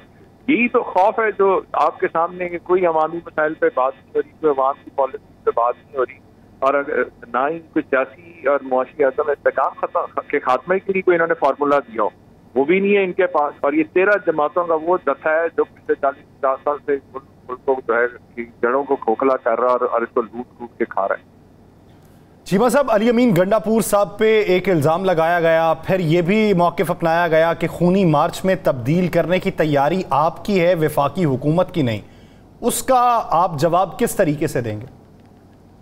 [SPEAKER 3] यही तो खौफ है जो आपके सामने कि कोई अवामी मसाइल पे बात नहीं हो रही, कोई अवाम की पॉलिसी पे बात नहीं हो रही, और ना ही कोई सियासी और मुआशी अदम इस्तेकाम के खात्मे के लिए कोई इन्होंने फार्मूला दिया हो, वो भी नहीं है इनके पास। और ये 13 जमातों का वो दस्ता है जो पिछले 40-50 साल से मुल्क को जो है जड़ों को खोखला कर रहा है और इसको लूट के खा रहा है।
[SPEAKER 1] चीमा साहब, अली अमीन गंडापुर साहब पे एक इल्ज़ाम लगाया गया, फिर ये भी मौक़िफ़ अपनाया गया कि खूनी मार्च में तब्दील करने की तैयारी आपकी है, वफाकी हुकूमत की नहीं। उसका आप जवाब किस तरीके से देंगे?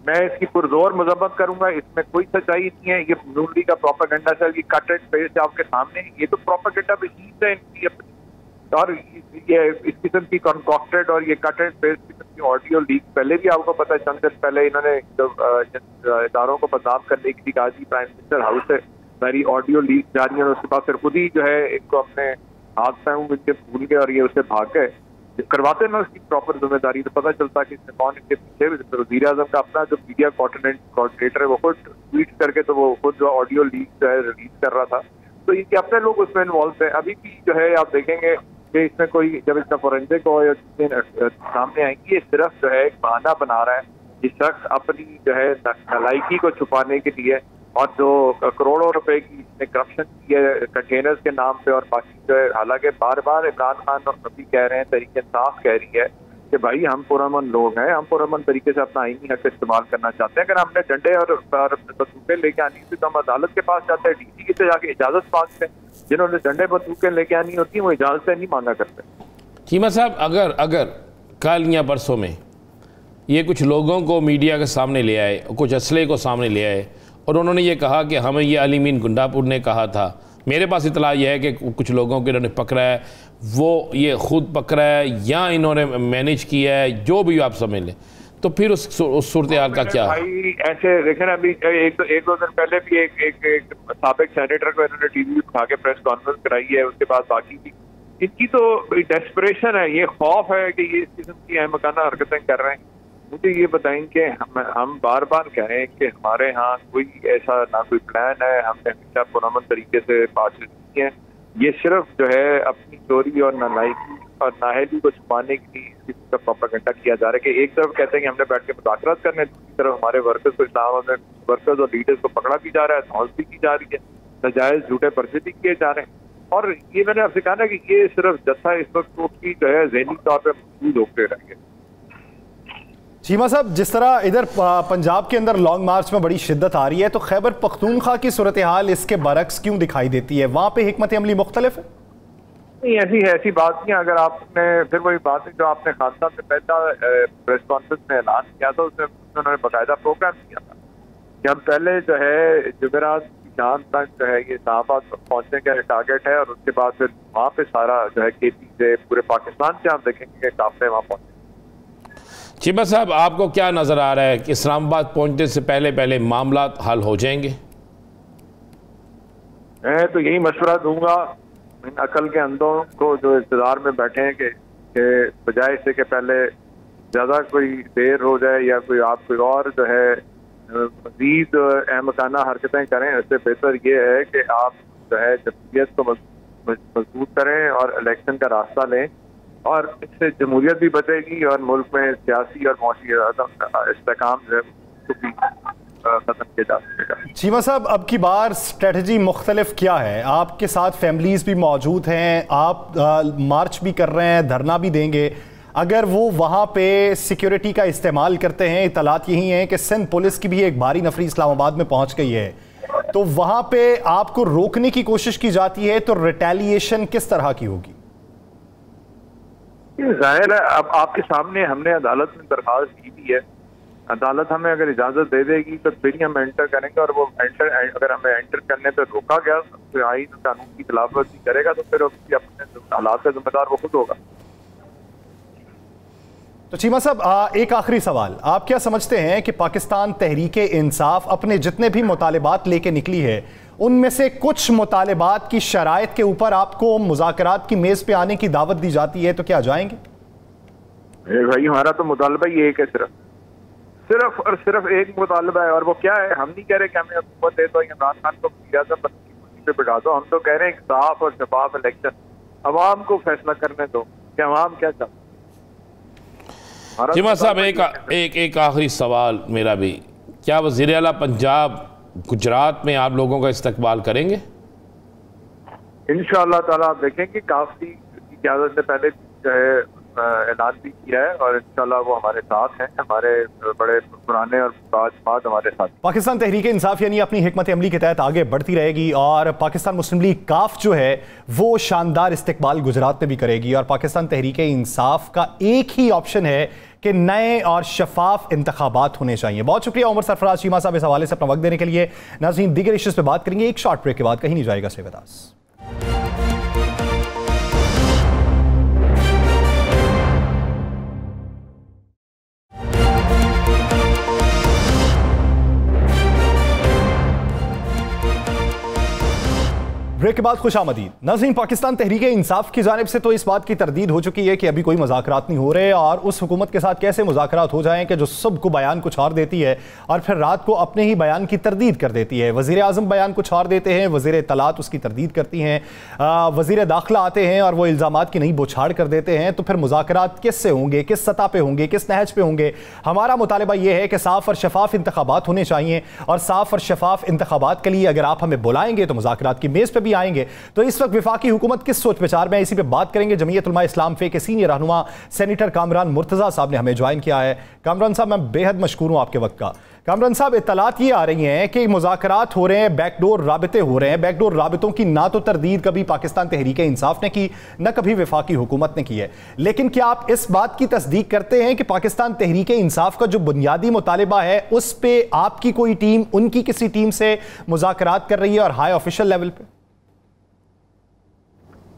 [SPEAKER 3] मैं इसकी पुरजोर मजम्मत करूंगा। इसमें कोई सच्चाई नहीं है। ये नून लीग का प्रोपेगेंडा है, ये कट एंड पेस्ट आपके सामने है। ये तो प्रोपेगेंडा मशीन है इनकी अपनी, और ये इस किस्म की कॉन्कॉक्टेड और ये कट एंड पेस्ट किस्म की ऑडियो लीक पहले भी आपको पता है, चंद दिन पहले इन्होंने इदारों को बदनाम करने की कहा जी प्राइम मिनिस्टर हाउस से सारी ऑडियो लीक जारी है, और उसके बाद फिर खुद ही जो है इनको अपने हाथ पैरों इनके भूल गए और ये उसे भाग गए। करवाते ना उसकी प्रॉपर जिम्मेदारी, तो पता चलता कि इसमें कौन इनके पीछे। वज़ीर आज़म का अपना जो मीडिया कोऑर्डिनेटर है वो खुद ट्वीट करके तो वो खुद जो ऑडियो लीक जो है रिलीज कर रहा था। तो इनके अपने लोग उसमें इन्वॉल्व थे। अभी भी जो है आप देखेंगे कि इसमें कोई जब इसका फोरेंसिक हो या सामने आएंगी, ये सिर्फ जो है एक बहाना बना रहा है। ये शख्स अपनी जो है नालायकी को छुपाने के लिए और जो करोड़ों रुपए की इसने करप्शन की है कंटेनर्स के नाम पे और बाकी जो है, हालांकि बार बार इमरान खान और नबी कह रहे हैं, तरीके इंसाफ कह रही है कि भाई हम पुरअमन लोग हैं, हम पुरअमन तरीके से अपना आईनी हक इस्तेमाल करना चाहते हैं। अगर हमने डंडे और बंदूकें लेके आनी थी तो हम अदालत के पास जाते हैं, डीसी से जाके इजाजत मांगते हैं। जिन्होंने डंडे बंदूकें लेके आनी होती है वो इजाजत नहीं मांगा करते।
[SPEAKER 2] चीमा साहब, अगर कल या परसों में ये कुछ लोगों को मीडिया के सामने ले आए, कुछ असले को सामने ले आए और उन्होंने ये कहा कि हमें ये अली अमीन गुंडापुर ने कहा था, मेरे पास इतला यह है कि कुछ लोगों को इन्होंने पकड़ा है, वो ये खुद पकड़ा है या इन्होंने मैनेज किया है, जो भी आप समझ लें, तो फिर उस सूरत हाल का क्या?
[SPEAKER 3] भाई ऐसे देखें ना, अभी एक दो दिन पहले भी एक साबिक सेनेटर को इन्होंने टीवी उठा के प्रेस कॉन्फ्रेंस कराई है। उसके बाद बाकी भी इनकी तो डेस्परेशन है, ये खौफ है कि ये इस किस्म की अहमकाना हरकतें कर रहे हैं। मुझे ये बताएं कि हम बार बार कहें कि हमारे यहाँ कोई ऐसा ना कोई प्लान है, हमने हमेशा पुरअमन तरीके से बातचीत की है। ये सिर्फ जो है अपनी चोरी और नालायकी और नाअहली को छुपाने के लिए इस किस्म का प्रोपेगेंडा किया जा रहा है कि एक तरफ कहते हैं कि हमने बैठ के मुज़ाकरात करने, दूसरी तरफ हमारे वर्कर्स को इस्लामाबाद में वर्कर्स और लीडर्स को पकड़ा भी जा रहा है, धौंस भी की जा रही है, नाजायज झूठे पर्चे भी किए जा रहे हैं। और ये मैंने आपसे कहा ना कि ये सिर्फ जत्था इस वक्त उसकी जो है ज़हनी तौर पर मौजूद होते रहेंगे।
[SPEAKER 1] चीमा साहब, जिस तरह इधर पंजाब के अंदर लॉन्ग मार्च में बड़ी शिद्दत आ रही है, तो खैबर पख्तूनख्वा की सूरत हाल इसके बरक्स क्यों दिखाई देती है? वहाँ पे हिकमत अमली मुख्तलिफ है?
[SPEAKER 3] नहीं, ऐसी बात नहीं। अगर आपने फिर वही बात है जो आपने खान साहब से पहला प्रेस कॉन्फ्रेंस में ऐलान किया था, उसमें उन्होंने बाकायदा प्रोग्राम किया था कि हम पहले जो है जुमेरात की शाम तक जो है ये इस्लामाबाद पहुँचने का टारगेट है, और उसके बाद फिर वहाँ पे सारा जो है केपी से पूरे पाकिस्तान से हम देखेंगे कि काफले वहाँ पहुँचे।
[SPEAKER 2] चीमा साहब, आपको क्या नज़र आ रहा है कि इस्लामाबाद पहुंचने से पहले मामला हल हो जाएंगे?
[SPEAKER 3] मैं तो यही मशवरा दूंगा इन अकल के अंधों को जो इंतजार में बैठे हैं कि बजाय इससे कि पहले ज़्यादा कोई देर हो जाए या कोई और जो है मजीद अहमकाना हरकतें करें, इससे बेहतर ये है कि आप जो है जमहूरियत को मजबूत करें और इलेक्शन का रास्ता लें, और इससे जमहूरियत भी बचेगी और मुल्क में सियासी और मौसी इस्तेकाम जो है खत्म किया जा सकेगा।
[SPEAKER 1] चीमा साहब, अब की बार स्ट्रेटजी मुख्तलिफ क्या है? आपके साथ फैमिलीज भी मौजूद हैं, आप मार्च भी कर रहे हैं, धरना भी देंगे। अगर वो वहाँ पे सिक्योरिटी का इस्तेमाल करते हैं, इतलात यही हैं कि सिंध पुलिस की भी एक भारी नफरी इस्लामाबाद में पहुँच गई है, तो वहाँ पे आपको रोकने की कोशिश की जाती है, तो रिटेलिएशन किस तरह की होगी?
[SPEAKER 3] जाहिर है, अब आपके सामने हमने अदालत में दरखास्त दी भी है। अदालत हमें अगर इजाजत दे देगी तो फिर ही हम एंटर करेंगे, और वो अगर हमें एंटर करने पर रोका गया तो आईन कानून की खिलाफवर्जी करेगा तो फिर अपने हालात का जिम्मेदार वो खुद होगा।
[SPEAKER 1] तो चीमा साहब, एक आखिरी सवाल, आप क्या समझते हैं कि पाकिस्तान तहरीक इंसाफ अपने जितने भी मुतालिबात लेके निकली है उनमें से कुछ मुतालिबात की शराइत के ऊपर आपको मुज़ाकरात की मेज़ पे आने की दावत दी जाती है, तो क्या जाएंगे?
[SPEAKER 3] भाई हमारा तो मुतालबा ही एक है, सिर्फ और सिर्फ एक मुतालबा है, और वो क्या है? हम नहीं कह रहे कि हमें हुकूमत दे दो, इमरान खान को वज़ीर-ए-आज़म की कुर्सी पे बिठा दो। हम तो कह रहे हैं साफ और शफाफ इलेक्शन, अवाम को फैसला करने दो कि अवाम क्या चाहते।
[SPEAKER 2] चिमा साहब, एक आखिरी सवाल मेरा भी, क्या वज़ीर आला पंजाब गुजरात में आप लोगों का इस्तकबाल करेंगे?
[SPEAKER 3] इंशाअल्लाह ताला आप देखेंगे, काफी क़यादत से पहले जो है ऐलान भी किया है, और इंशाअल्लाह वो हमारे साथ हैं, हमारे बड़े पुराने और बात हमारे साथ।
[SPEAKER 1] पाकिस्तान तहरीक इंसाफ यानी अपनी हिकमत अमली के तहत आगे बढ़ती रहेगी, और पाकिस्तान मुस्लिम लीग काफ जो है वो शानदार इस्तकबाल गुजरात में भी करेगी, और पाकिस्तान तहरीक इंसाफ का एक ही ऑप्शन है कि नए और शफाफ इंतखाबात होने चाहिए। बहुत शुक्रिया उमर सरफराज चीमा साहब इस हवाले से अपना वक्त देने के लिए। नाज़रीन, दीगर इश्यूज़ पे बात करेंगे एक शॉर्ट ब्रेक के बाद, कहीं नहीं जाएगा स्टे विद अस। ब्रेक के बाद खुशामदीद। नाज़रीन, पाकिस्तान तहरीक इंसाफ की जानिब से तो इस बात की तरदीद हो चुकी है कि अभी कोई मुज़ाकरात नहीं हो रहे, और उस हुकूमत के साथ कैसे मुज़ाकरात हो जाएं कि जो सबको बयान कुछ और देती है और फिर रात को अपने ही बयान की तरदीद कर देती है। वज़ीर आज़म बयान कुछ और देते हैं, वज़ीर इत्तलात उसकी तरदीद करती हैं, वज़ीर दाखिला आते हैं और वो इल्ज़ामात की नई बौछार कर देते हैं। तो फिर मुज़ाकरात किससे होंगे, किस सतह पर होंगे, किस नहज पर होंगे? हमारा मुतालबा यह है कि साफ़ और शफाफ इंतखाबात होने चाहिए, और साफ़ और शफाफ इंतखाबात के लिए अगर आप हमें बुलाएंगे तो मुज़ाकरात की मेज़ पर भी आएंगे। तो इस वक्त वफाकी हुकूमत किस सोच विचार में, इसी पे बात करेंगे। जमीयत उलमा इस्लाम फे के सीनियर रहनुमा सेनेटर कामरान मुर्तज़ा साहब ने हमें ज्वाइन किया है। कामरान साहब, मैं बेहद मशकूर हूँ आपके वक्त का। कामरान साहब, इत्तलात ये आ रही हैं कि मुज़ाकरात हो रहे हैं, बैकडोर राबिते हो रहे हैं। बैकडोर राबितों की ना तो तरदीद कभी पाकिस्तान तहरीक इंसाफ ने की, न कभी वफाकी हुकूमत ने की है। लेकिन क्या आप इस बात की तस्दीक करते हैं कि पाकिस्तान तहरीक इंसाफ का जो बुनियादी मुतालिबा है उस पर आपकी कोई टीम उनकी किसी टीम से मुज़ाकरात कर रही है, और हाई ऑफिशियल लेवल पर?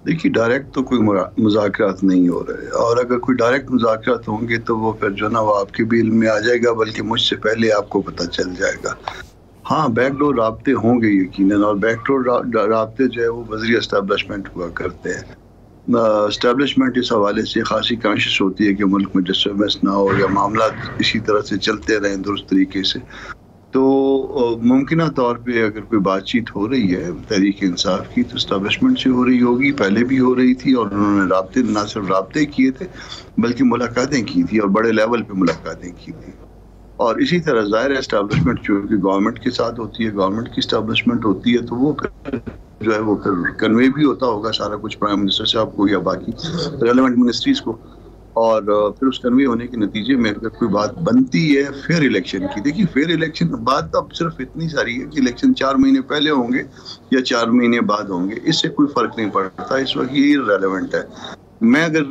[SPEAKER 4] देखिए, डायरेक्ट तो कोई मुज़ाकरात नहीं हो रहे, और अगर कोई डायरेक्ट मुज़ाकरात होंगे तो वो फिर जो ना वो आपके भी इल्म में आ जाएगा, बल्कि मुझसे पहले आपको पता चल जाएगा। हाँ, बैकडोर राब्ते होंगे यकीनन, और बैकडोर राब्ते जो है वो वज़ीर एस्टैब्लिशमेंट हुआ करते हैं। एस्टैब्लिशमेंट इस हवाले से खासी कॉन्शियस होती है कि मुल्क में डिस्टर्बेंस ना हो या मामला इसी तरह से चलते रहें दुरुस्त तरीके से। तो मुमकिन तौर पे अगर कोई बातचीत हो रही है तहरीक इंसाफ की तो एस्टैब्लिशमेंट से हो रही होगी, पहले भी हो रही थी, और उन्होंने राब्ते ना सिर्फ राब्ते किए थे बल्कि मुलाकातें की थी, और बड़े लेवल पे मुलाकातें की थी। और इसी तरह ज़ाहिर एस्टैब्लिशमेंट जो कि गवर्नमेंट के साथ होती है, गवर्नमेंट की एस्टैब्लिशमेंट होती है, तो वो जो है वो फिर कन्वे भी होता होगा सारा कुछ प्राइम मिनिस्टर साहब को या बाकी रेलेवेंट मिनिस्ट्रीज़ को, और फिर उस कन्वे होने के नतीजे में अगर कोई बात बनती है फेयर इलेक्शन की। देखिए, फेयर इलेक्शन बात अब सिर्फ इतनी सारी है कि इलेक्शन 4 महीने पहले होंगे या 4 महीने बाद होंगे, इससे कोई फर्क नहीं पड़ता। इस वक्त ये रेलेवेंट है। मैं अगर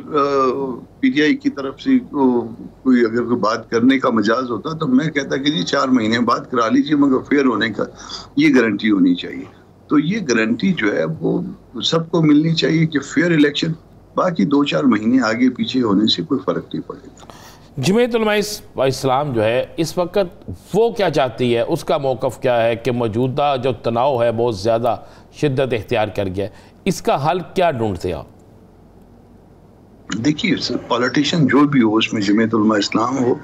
[SPEAKER 4] पीटीआई की तरफ से कोई अगर कोई बात करने का मजाज होता तो मैं कहता कि जी 4 महीने बाद करा लीजिए, मगर फेयर होने का ये गारंटी होनी चाहिए। तो ये गारंटी जो है वो सबको मिलनी चाहिए कि फेयर इलेक्शन, बाकी 2-4 महीने आगे पीछे होने से कोई फर्क नहीं पड़ेगा।
[SPEAKER 2] जमीयत उलमा इस्लाम जो है इस वक्त वो क्या चाहती है, उसका मौक़िफ़ क्या है कि मौजूदा जो तनाव है बहुत ज़्यादा शिद्दत इख्तियार कर गया है, इसका हल क्या ढूंढते आप?
[SPEAKER 4] देखिए, पॉलिटिशियन जो भी हो, उसमें जमीयत उलमा इस्लाम हो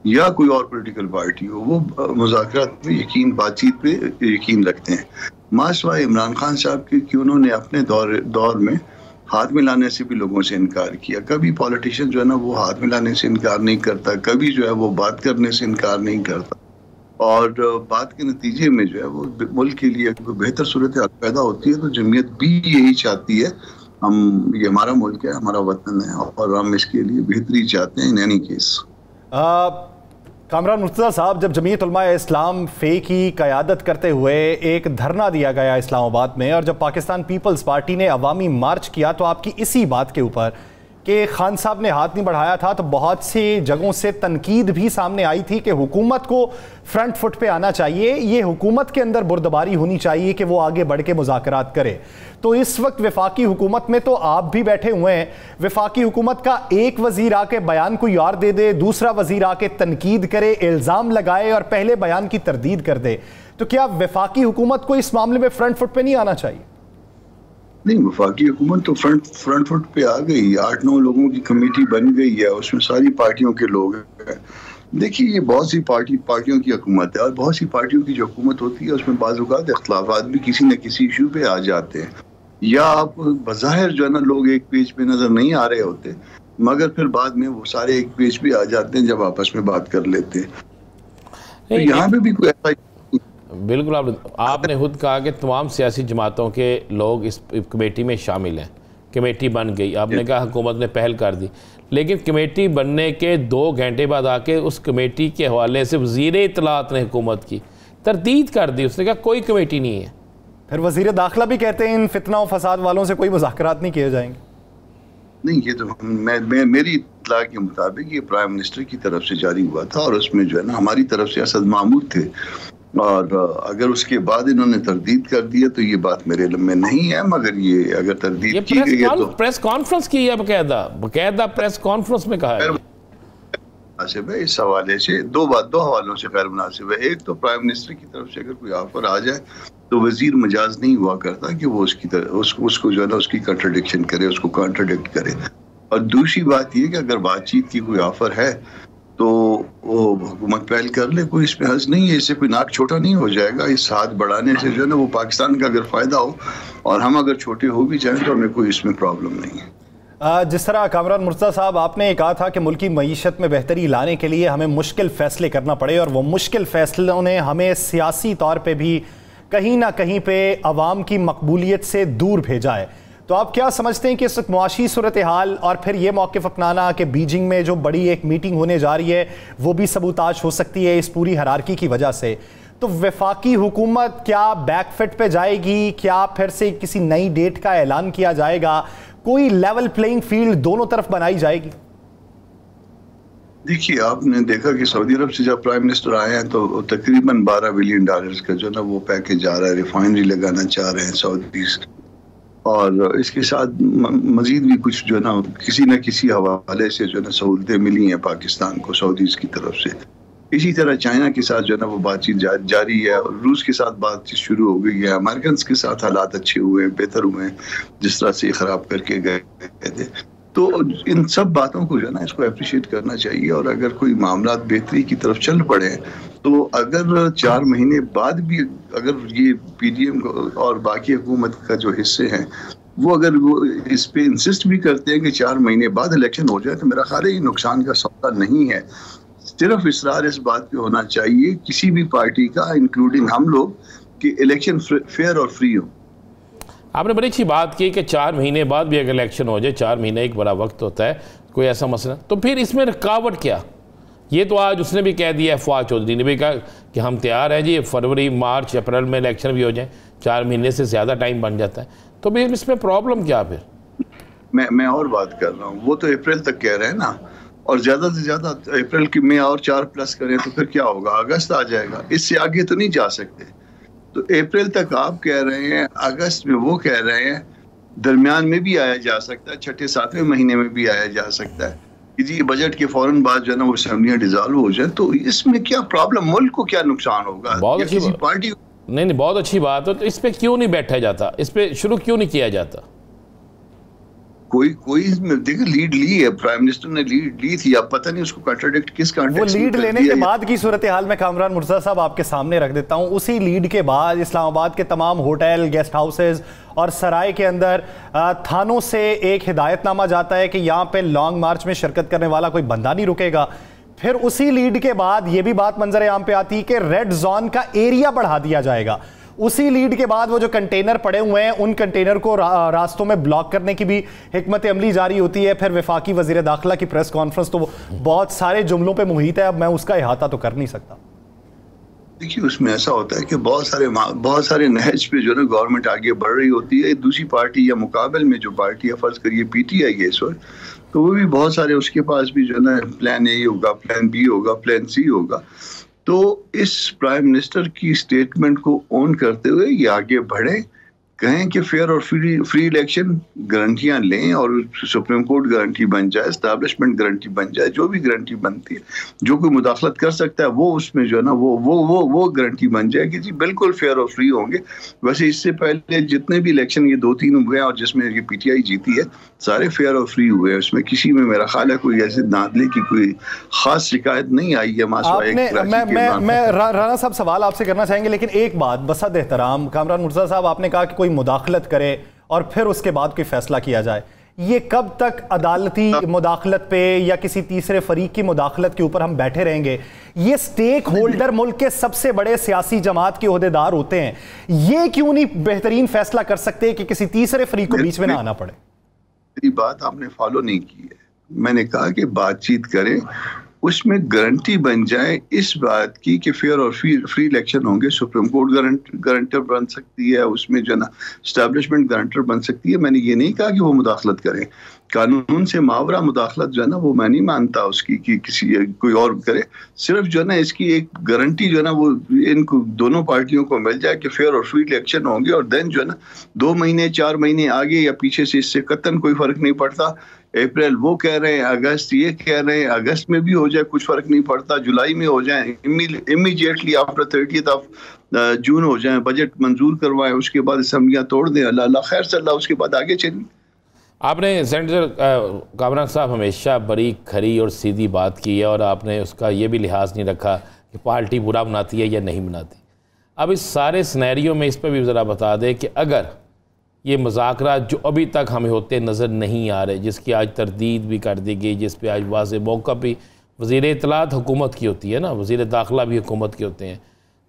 [SPEAKER 4] या कोई और पॉलिटिकल पार्टी हो, वो मुज़ाकरात पे यकीन, बातचीत पे यकीन रखते हैं। मासवा इमरान खान साहब के कि उन्होंने अपने दौर में हाथ मिलाने से भी लोगों से इनकार किया। कभी पॉलिटिशियन जो है ना वो हाथ मिलाने से इनकार नहीं करता, कभी जो है वो बात करने से इनकार नहीं करता, और बात के नतीजे में जो है वो मुल्क के लिए कोई बेहतर सूरत पैदा होती है। तो जमीयत भी यही चाहती है, ये हमारा मुल्क है, हमारा वतन है, और हम इसके लिए बेहतरी चाहते हैं in any case.
[SPEAKER 1] Kamran Murtaza साहब, जब जमीयत उलमा इस्लाम फे की क़यादत करते हुए एक धरना दिया गया इस्लामाबाद में, और जब पाकिस्तान पीपल्स पार्टी ने अवामी मार्च किया, तो आपकी इसी बात के ऊपर कि खान साहब ने हाथ नहीं बढ़ाया था, तो बहुत सी जगहों से तनकीद भी सामने आई थी कि हुकूमत को फ्रंट फुट पे आना चाहिए, ये हुकूमत के अंदर बुर्दबारी होनी चाहिए कि वो आगे बढ़ के मुज़ाकरात करे। तो इस वक्त वफाकी हुकूमत में तो आप भी बैठे हुए हैं, वफाकी हुकूमत का एक वजीर आके बयान कोई और दे दे, दूसरा वजीर आके तनकीद करे, इल्ज़ाम लगाए और पहले बयान की तरदीद कर दे। तो तो क्या वफाकी हुकूमत को इस मामले में फ्रंट फुट पे नहीं आना चाहिए?
[SPEAKER 4] नहीं, वफाकी हुकूमत तो फ्रंट फुट पे आ गई। 8-9 लोगों की कमेटी बन गई है, उसमें सारी पार्टियों के लोग हैं। देखिए, ये बहुत सी पार्टियों की हुकूमत है, और बहुत सी पार्टियों की जो हुकूमत होती है उसमें बाज़ औक़ात इख्तिलाफ़ात भी किसी न किसी इशू पे आ जाते हैं, या आप बज़ाहिर जो है ना लोग एक पेज पे नज़र नहीं आ रहे होते, मगर फिर बाद में वो सारे एक पेज पे आ जाते हैं जब आपस में बात कर लेते हैं। तो यहाँ पे भी कोई ऐसा
[SPEAKER 2] बिल्कुल आपने खुद कहा कि तमाम सियासी जमातों के लोग इस कमेटी में शामिल हैं, कमेटी बन गई, आपने कहा हुकूमत ने पहल कर दी, लेकिन कमेटी बनने के 2 घंटे बाद आके उस कमेटी के हवाले से वज़ीर इत्तलात ने हुकूमत की तरदीद कर दी, उसने कहा कोई कमेटी नहीं है।
[SPEAKER 1] फिर वज़ीर दाखिला भी कहते हैं इन फितना और फसाद वालों से कोई मुज़ाकरात नहीं किए जाएंगे।
[SPEAKER 4] नहीं, ये तो मेरी इत्तला के मुताबिक ये प्राइम मिनिस्टर की तरफ से जारी हुआ था, और उसमें जो है ना हमारी तरफ से असद मामूद थे, और अगर उसके बाद इन्होंने तरदीद कर दिया तो ये बात मेरे इल्म में नहीं है, मगर ये अगर तरदीद की गई है तो
[SPEAKER 2] प्रेस कॉन्फ्रेंस की है, बकायदा प्रेस कॉन्फ्रेंस में कहा है।
[SPEAKER 4] मुनासिब है इस हवाले से, दो हवालों से गैर मुनासिब है। एक तो प्राइम मिनिस्टर की तरफ से अगर कोई ऑफर आ जाए तो वजीर मजाज नहीं हुआ करता कि वो उसको जो है ना उसकी कंट्राडिक्शन करे, उसको कॉन्ट्राडिक्ट करे। और दूसरी बात ये कि अगर बातचीत की कोई ऑफर है तो वो हुकूमत पहल कर ले, कोई इसमें हर्ज नहीं है, इससे कोई नाक छोटा नहीं हो जाएगा। इस हाथ बढ़ाने से जो है ना वो पाकिस्तान का अगर फ़ायदा हो और हम अगर छोटे हो भी जाएं तो हमें कोई इसमें प्रॉब्लम नहीं है।
[SPEAKER 1] जिस तरह कामरान मुर्तज़ा साहब आपने कहा था कि मुल्क की मईशत में बेहतरी लाने के लिए हमें मुश्किल फ़ैसले करना पड़े, और वो मुश्किल फ़ैसलों ने हमें सियासी तौर पर भी कहीं ना कहीं पे अवाम की मकबूलियत से दूर भेजा है, तो आप क्या समझते हैं कि इस मुआशी सूरत हाल और फिर ये मौक़िफ़ अपनाना कि बीजिंग में जो बड़ी एक मीटिंग होने जा रही है वो भी सबूताज हो सकती है इस पूरी हरारकी की वजह से, तो वफाकी हुकूमत क्या बैकफिट पे जाएगी? क्या फिर से किसी नई डेट का ऐलान किया जाएगा? कोई लेवल प्लेइंग फील्ड दोनों तरफ बनाई जाएगी?
[SPEAKER 4] देखिए, आपने देखा कि सऊदी अरब से जब प्राइम मिनिस्टर आए हैं तो तकरीबन $12 बिलियन का जो ना वो पैकेज आ रहा है, रिफाइनरी लगाना चाह रहे हैं सऊदीज़, और इसके साथ मजीद भी कुछ जो है ना किसी हवाले से जो है ना सहूलतें मिली हैं पाकिस्तान को सऊदीज़ की तरफ से। इसी तरह चाइना के साथ जो है ना वो बातचीत जारी है, और रूस के साथ बातचीत शुरू हो गई है। अमेरिकन के साथ हालात अच्छे हुए हैं, बेहतर हुए हैं, जिस तरह से ख़राब करके गए थे। तो इन सब बातों को जो है ना इसको अप्रिशिएट करना चाहिए, और अगर कोई मामला बेहतरी की तरफ चल पड़े तो अगर 4 महीने बाद भी अगर ये पीडीएम और बाकी हुकूमत का जो हिस्से हैं वो अगर वो इस पे इंसिस्ट भी करते हैं कि 4 महीने बाद इलेक्शन हो जाए, तो मेरा ख्याल है ये नुकसान का सौदा नहीं है। सिर्फ इसरार इस बात पे होना चाहिए किसी भी पार्टी का, इंक्लूडिंग हम लोग, कि इलेक्शन फेयर और फ्री हो।
[SPEAKER 2] आपने बड़ी अच्छी बात की कि 4 महीने बाद भी अगर इलेक्शन हो जाए, 4 महीने एक बड़ा वक्त होता है, कोई ऐसा मसला, तो फिर इसमें रुकावट क्या? ये तो आज उसने भी कह दिया, फवाद चौधरी ने भी कहा कि हम तैयार हैं जी, फरवरी मार्च अप्रैल में इलेक्शन भी हो जाए, 4 महीने से ज़्यादा टाइम बन जाता है, तो फिर इसमें प्रॉब्लम क्या? फिर
[SPEAKER 4] मैं और बात कर रहा हूँ, वो तो अप्रैल तक कह रहे हैं ना, और ज़्यादा से ज़्यादा अप्रैल की में और 4+ करें तो फिर क्या होगा? अगस्त आ जाएगा, इससे आगे तो नहीं जा सकते। तो अप्रैल तक आप कह रहे हैं, अगस्त में वो कह रहे हैं, दरमियान में भी आया जा सकता है, 6-7वें महीने में भी आया जा सकता है कि जी बजट के फौरन बाद जो है ना वो असेंबलियां डिसॉल्व हो जाए, तो इसमें क्या प्रॉब्लम? मुल्क को क्या नुकसान होगा?
[SPEAKER 2] बहुत अच्छी
[SPEAKER 4] किसी पार्टी
[SPEAKER 2] नहीं, बहुत अच्छी बात है। तो इस पे क्यों नहीं बैठा जाता? इस पे शुरू क्यों नहीं किया जाता?
[SPEAKER 4] कोई देखिए लीड ली है, प्राइम मिनिस्टर ने लीड ली थी, अब पता नहीं उसको कॉन्ट्रडिक्ट किस कॉन्टेक्स्ट
[SPEAKER 1] वो लीड लेने के बाद की सूरत हाल में कामरान मुर्तज़ा साहब आपके सामने रख देता हूं। उसी लीड के बाद इस्लामाबाद के तमाम होटल, गेस्ट हाउसेज और सराय के अंदर थानों से एक हिदायतनामा जाता है कि यहाँ पे लॉन्ग मार्च में शिरकत करने वाला कोई बंदा नहीं रुकेगा। फिर उसी लीड के बाद ये भी बात मंजर आम पे आती है कि रेड जोन का एरिया बढ़ा दिया जाएगा। उसी लीड के बाद वो जो कंटेनर पड़े हुए हैं उन कंटेनर को रास्तों में ब्लॉक करने की भी हिकमत अमली जारी होती है। फिर वफाकी वजीर दाखिला की प्रेस कॉन्फ्रेंस तो बहुत सारे जुमलों पे मुहित है, अब मैं उसका इहाता तो कर नहीं सकता।
[SPEAKER 4] देखिए, उसमें ऐसा होता है कि बहुत सारे नहज पे जो है गवर्नमेंट आगे बढ़ रही होती है, दूसरी पार्टी या मुकाबले में जो पार्टी है, फर्ज करिए पीटीआई है इस वक्त, तो वो भी बहुत सारे उसके पास भी जो है ना प्लान ए होगा, प्लान बी होगा, प्लान सी होगा। तो इस प्राइम मिनिस्टर की स्टेटमेंट को ऑन करते हुए ये आगे बढ़े, कहें कि फेयर और फ्री इलेक्शन गारंटियां लें और सुप्रीम कोर्ट गारंटी बन जाए, एस्टैब्लिशमेंट गारंटी बन जाए, जो भी गारंटी बनती है, जो कोई मुदाखलत कर सकता है वो उसमें जो है ना वो गारंटी बन जाए कि जी बिल्कुल फेयर और फ्री होंगे। वैसे इससे पहले जितने भी इलेक्शन ये 2-3 हुए हैं और जिसमें ये पीटीआई जीती है, सारे फेयर और फ्री हुए हैं। उसमें किसी में मेरा ख्याल है कोई ऐसे धांधली की कोई खास शिकायत नहीं आई है।
[SPEAKER 1] मैं राना साहब सवाल आपसे करना चाहेंगे, लेकिन एक बात बसद एहतराम कामरान मुर्तज़ा साहब, आपने कहा कि कोई मुदाखलत करे और फिर उसके बाद कोई फैसला किया जाए। ये कब तक अदालती मुदाखलत पे या किसी तीसरे फरीक की मुदाखलत के ऊपर हम बैठे रहेंगे? ये स्टेक होल्डर मुल्क के सबसे बड़े सियासी जमात के ओहदेदार होते हैं, ये क्यों नहीं बेहतरीन फैसला कर सकते कि किसी तीसरे फरीक को बीच में ना आना पड़े?
[SPEAKER 4] मेरी बात आपने फॉलो नहीं की है। मैंने कहा कि बातचीत करें, उसमें गारंटी बन जाए इस बात की कि फेयर और फ्री इलेक्शन होंगे। सुप्रीम कोर्ट गारंटर बन सकती है, उसमें जो ना एस्टैब्लिशमेंट गारंटर बन सकती है। मैंने ये नहीं कहा कि वो मुदाखलत करें, कानून से मावरा मुदाखलत जो है ना वो मैं नहीं मानता उसकी कि किसी कोई और करे। सिर्फ जो है ना इसकी एक गारंटी जो है ना वो इनको दोनों पार्टियों को मिल जाए कि फेयर और फ्री इलेक्शन होंगे, और देन जो है ना 2 महीने 4 महीने आगे या पीछे से इससे कतन कोई फर्क नहीं पड़ता। अप्रैल वो कह रहे हैं, अगस्त ये कह रहे हैं, अगस्त में भी हो जाए कुछ फर्क नहीं पड़ता, जुलाई में हो जाए, इमीडिएटली आफ्टर 30 जून हो जाए, बजट मंजूर करवाएं, उसके बाद असम्बलियां तोड़ दें, अल्लाह खैर सल्ला, उसके बाद आगे चलिए।
[SPEAKER 2] आपने सेनेटर कामरान साहब हमेशा बड़ी खरी और सीधी बात की है, और आपने उसका ये भी लिहाज नहीं रखा कि पार्टी बुरा बनाती है या नहीं बनाती। अब इस सारे सिनेरियो में इस पर भी ज़रा बता दें कि अगर ये मुज़ाकरात जो अभी तक हमें होते नज़र नहीं आ रहे, जिसकी आज तरदीद भी कर दी गई, जिस पे आज वाज़े मौका भी वज़ीर इत्तलात हुकूमत की होती है ना, वज़ीर दाखिला भी हुकूमत के होते हैं,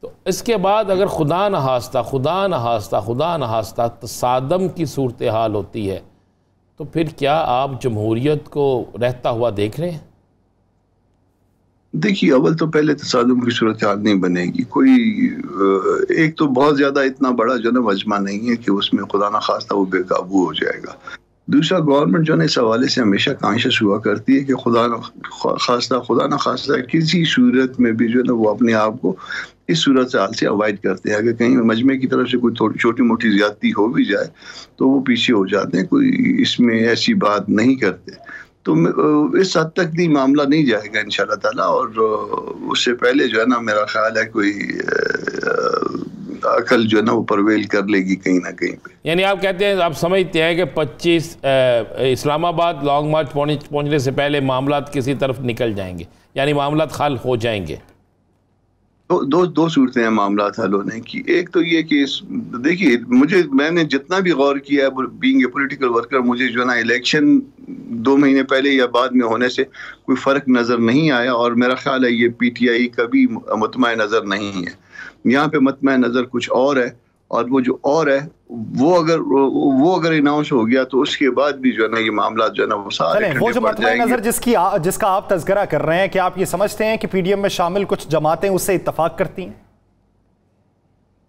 [SPEAKER 2] तो इसके बाद अगर खुदा नहास्ता तसादम की सूरत हाल होती है, तो फिर क्या आप जमहूरियत को रहता हुआ देख रहे हैं?
[SPEAKER 4] देखिए, अव्वल तो पहले तसादुम की सूरत हाल नहीं बनेगी। कोई एक तो बहुत ज्यादा इतना बड़ा जो ना मजमा नहीं है कि उसमें खुदा ना खास्ता वो बेकाबू हो जाएगा। दूसरा, गवर्नमेंट जो है इस हवाले से हमेशा कॉन्शियस हुआ करती है कि खुदा ना खास्ता किसी सूरत में भी जो है ना वो अपने आप को इस सूरत से हाल से अवॉइड करते हैं। अगर कहीं मजमे की तरफ से कोई छोटी मोटी ज्यादती हो भी जाए तो वो पीछे हो जाते हैं, कोई इसमें ऐसी बात नहीं करते। तो इस हद तक भी मामला नहीं जाएगा इंशाल्लाह ताला, और उससे पहले जो है ना मेरा ख्याल है कोई अकल जो है ना वो परवेल कर लेगी कहीं ना कहीं पे।
[SPEAKER 2] यानी आप कहते हैं, आप समझते हैं कि 25 इस्लामाबाद लॉन्ग मार्च पहुंचने से पहले मामलात किसी तरफ निकल जाएंगे, यानी मामलात हल हो जाएंगे?
[SPEAKER 4] दो सूरतें हैं मामला हल होने की। एक तो ये कि देखिए, मैंने जितना भी गौर किया है बीइंग ए पॉलिटिकल वर्कर, मुझे जो ना इलेक्शन 2 महीने पहले या बाद में होने से कोई फ़र्क नज़र नहीं आया, और मेरा ख्याल है ये पीटीआई कभी मुतमईन नज़र नहीं है। यहाँ पे मुतमईन नज़र कुछ और है, और वो जो और है वो अगर अनाउंस हो गया तो उसके बाद भी जो है ना ये मामला जो है ना वो सारे
[SPEAKER 1] वो जो मुतमईन नज़र जिसका आप तज़किरा कर रहे हैं, कि आप ये समझते हैं कि पीडीएम में शामिल कुछ जमातें उससे इत्तफाक करती हैं?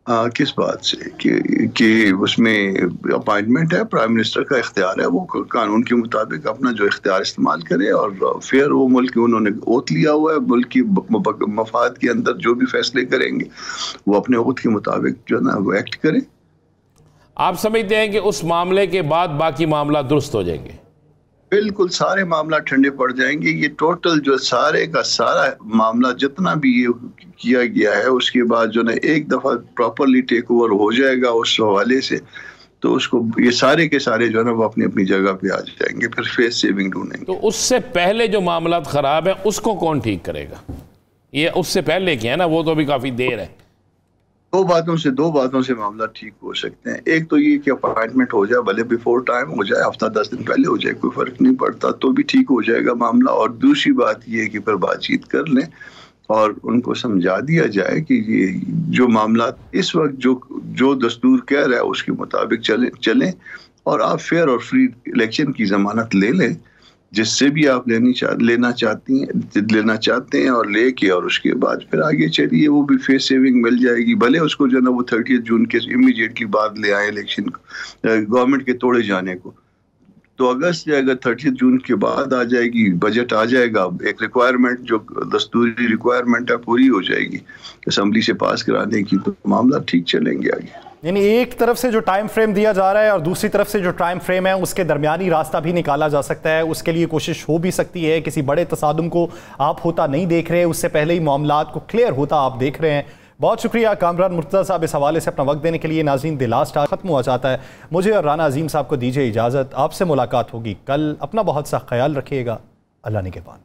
[SPEAKER 4] किस बात से? कि उसमें अपॉइंटमेंट है, प्राइम मिनिस्टर का इख्तियार है, वो कानून के मुताबिक अपना जो इख्तियार इस्तेमाल करे, और फिर वो मुल्क उन्होंने ओत लिया हुआ है, मुल्क की मफाद के अंदर जो भी फैसले करेंगे वो अपने ओत के मुताबिक जो है ना वो एक्ट करें।
[SPEAKER 2] आप समझते हैं कि उस मामले के बाद बाकी मामला दुरुस्त हो जाएंगे?
[SPEAKER 4] बिल्कुल, सारे मामला ठंडे पड़ जाएंगे। ये टोटल जो सारे का सारा मामला जितना भी ये किया गया है, उसके बाद जो ना एक दफ़ा प्रॉपरली टेक ओवर हो जाएगा उस हवाले से, तो उसको ये सारे के सारे जो है ना वो अपनी अपनी जगह पे आ जाएंगे, फिर फेस सेविंग ढूंढेंगे।
[SPEAKER 2] तो उससे पहले जो मामला ख़राब है उसको कौन ठीक करेगा? ये उससे पहले क्या है ना, वो तो अभी काफ़ी देर है।
[SPEAKER 4] दो बातों से मामला ठीक हो सकते हैं। एक तो ये कि अपॉइंटमेंट हो जाए, भले बिफोर टाइम हो जाए, हफ्ता 10 दिन पहले हो जाए, कोई फर्क नहीं पड़ता, तो भी ठीक हो जाएगा मामला। और दूसरी बात ये कि फिर बातचीत कर लें और उनको समझा दिया जाए कि ये जो मामला इस वक्त जो दस्तूर कह रहा है उसके मुताबिक चलें, और आप फेयर और फ्री इलेक्शन की जमानत ले लें, जिससे भी आप लेना चाहते हैं, और लेके और उसके बाद फिर आगे चलिए, वो भी फेस सेविंग मिल जाएगी। भले उसको जो ना वो 30 जून के इमीडिएटली बाद ले आए इलेक्शन गवर्नमेंट के तोड़े जाने को, तो अगस्त या अगर 30 जून के बाद आ जाएगी, बजट आ जाएगा, एक रिक्वायरमेंट जो दस्तूरी रिक्वायरमेंट है पूरी हो जाएगी असम्बली से पास कराने की, तो मामला ठीक चलेंगे आगे।
[SPEAKER 1] यानी एक तरफ से जो टाइम फ्रेम दिया जा रहा है और दूसरी तरफ से जो टाइम फ्रेम है उसके दरमियानी रास्ता भी निकाला जा सकता है, उसके लिए कोशिश हो भी सकती है। किसी बड़े तसादुम को आप होता नहीं देख रहे, उससे पहले ही मामलात को क्लियर होता आप देख रहे हैं। बहुत शुक्रिया कामरान मुर्तज़ा साहब इस हवाले से अपना वक्त देने के लिए। नाज़रीन, द लास्ट आवर ख़त्म हुआ चाहता है। मुझे और राना अजीम साहब को दीजिए इजाज़त। आपसे मुलाकात होगी कल। अपना बहुत सा ख्याल रखिएगा। अल्लाह निगहबान।